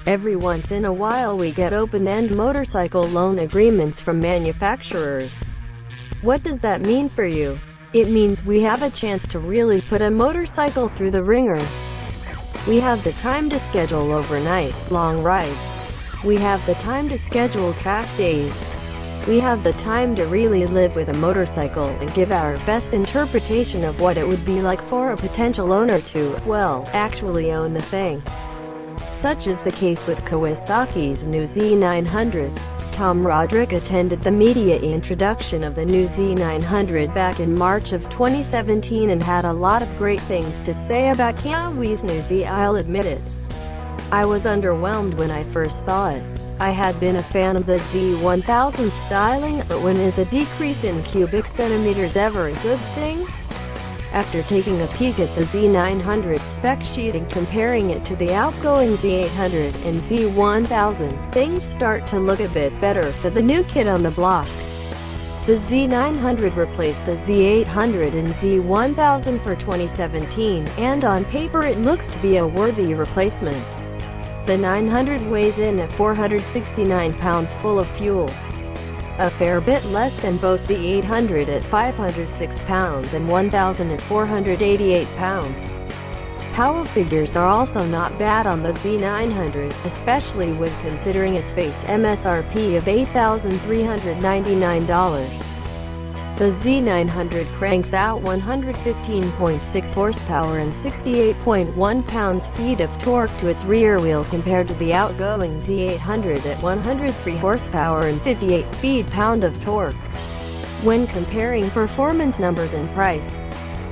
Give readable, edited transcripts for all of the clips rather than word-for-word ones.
Every once in a while we get open-end motorcycle loan agreements from manufacturers. What does that mean for you? It means we have a chance to really put a motorcycle through the ringer. We have the time to schedule overnight, long rides. We have the time to schedule track days. We have the time to really live with a motorcycle and give our best interpretation of what it would be like for a potential owner to, well, actually own the thing. Such is the case with Kawasaki's new Z900. Tom Roderick attended the media introduction of the new Z900 back in March of 2017 and had a lot of great things to say about Kawasaki's new Z. I'll admit it. I was underwhelmed when I first saw it. I had been a fan of the Z1000 styling, but when is a decrease in cubic centimeters ever a good thing? After taking a peek at the Z900 spec sheet and comparing it to the outgoing Z800 and Z1000, things start to look a bit better for the new kid on the block. The Z900 replaced the Z800 and Z1000 for 2017, and on paper it looks to be a worthy replacement. The 900 weighs in at 469 pounds full of fuel. A fair bit less than both the 800 at 506 pounds and 1000 at 488 pounds. Power figures are also not bad on the Z900, especially when considering its base MSRP of $8,399. The Z900 cranks out 115.6 horsepower and 68.1 pounds-feet of torque to its rear wheel compared to the outgoing Z800 at 103 horsepower and 58 feet-pound of torque. When comparing performance numbers and price,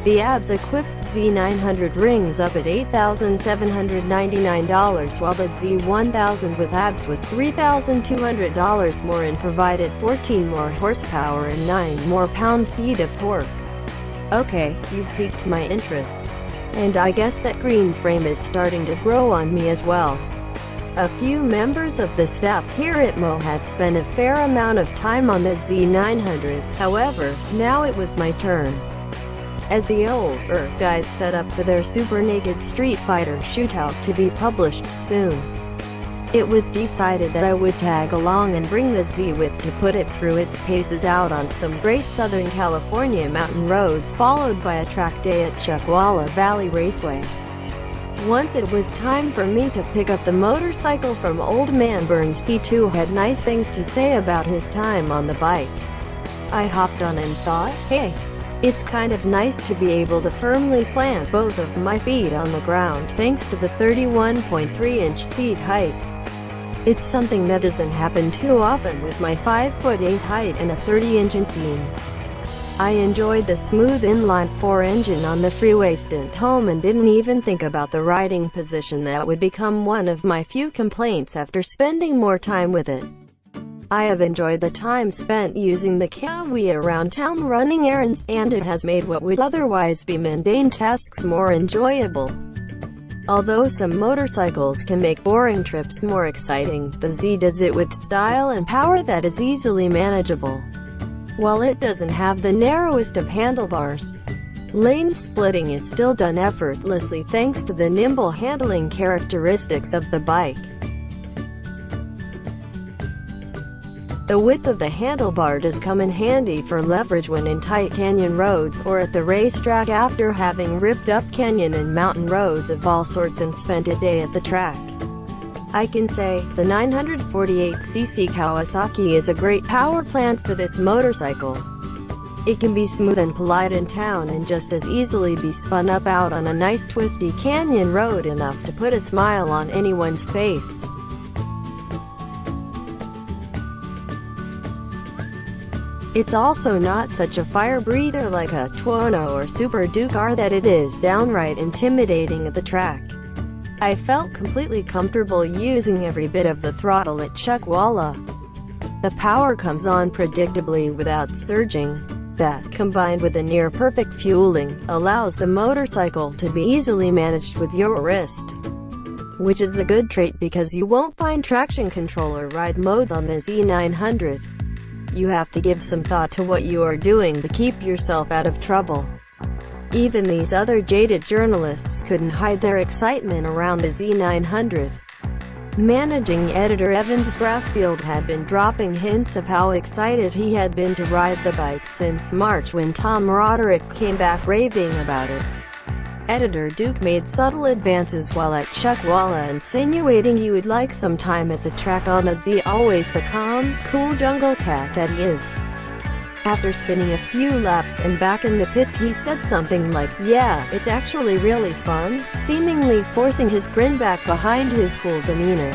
the ABS-equipped Z900 rings up at $8,799, while the Z1000 with ABS was $3,200 more and provided 14 more horsepower and 9 more pound-feet of torque. Okay, you've piqued my interest. And I guess that green frame is starting to grow on me as well. A few members of the staff here at Mo had spent a fair amount of time on the Z900, however, now it was my turn. As the older guys set up for their Super Naked Street Fighter shootout to be published soon, it was decided that I would tag along and bring the Z-Width to put it through its paces out on some great Southern California mountain roads, followed by a track day at Chuckwalla Valley Raceway. Once it was time for me to pick up the motorcycle from Old Man Burns, P2 had nice things to say about his time on the bike. I hopped on and thought, hey, it's kind of nice to be able to firmly plant both of my feet on the ground thanks to the 31.3-inch seat height. It's something that doesn't happen too often with my 5'8" height and a 30-inch inseam. I enjoyed the smooth inline-4 engine on the freeway stint home and didn't even think about the riding position that would become one of my few complaints after spending more time with it. I have enjoyed the time spent using the Kawi around town running errands, and it has made what would otherwise be mundane tasks more enjoyable. Although some motorcycles can make boring trips more exciting, the Z does it with style and power that is easily manageable. While it doesn't have the narrowest of handlebars, lane splitting is still done effortlessly thanks to the nimble handling characteristics of the bike. The width of the handlebar does come in handy for leverage when in tight canyon roads, or at the racetrack after having ripped up canyon and mountain roads of all sorts and spent a day at the track. I can say, the 948cc Kawasaki is a great power plant for this motorcycle. It can be smooth and polite in town and just as easily be spun up out on a nice twisty canyon road enough to put a smile on anyone's face. It's also not such a fire breather like a Tuono or Super Duke are that it is downright intimidating at the track. I felt completely comfortable using every bit of the throttle at Chuckwalla. The power comes on predictably without surging. That, combined with a near-perfect fueling, allows the motorcycle to be easily managed with your wrist. Which is a good trait because you won't find traction control or ride modes on the Z900. You have to give some thought to what you are doing to keep yourself out of trouble. Even these other jaded journalists couldn't hide their excitement around the Z900. Managing editor Evans Brassfield had been dropping hints of how excited he had been to ride the bike since March when Tom Roderick came back raving about it. Editor Duke made subtle advances while at Chuckwalla, insinuating he would like some time at the track on a Z, always the calm, cool jungle cat that he is. After spinning a few laps and back in the pits, he said something like, "Yeah, it's actually really fun," seemingly forcing his grin back behind his cool demeanor.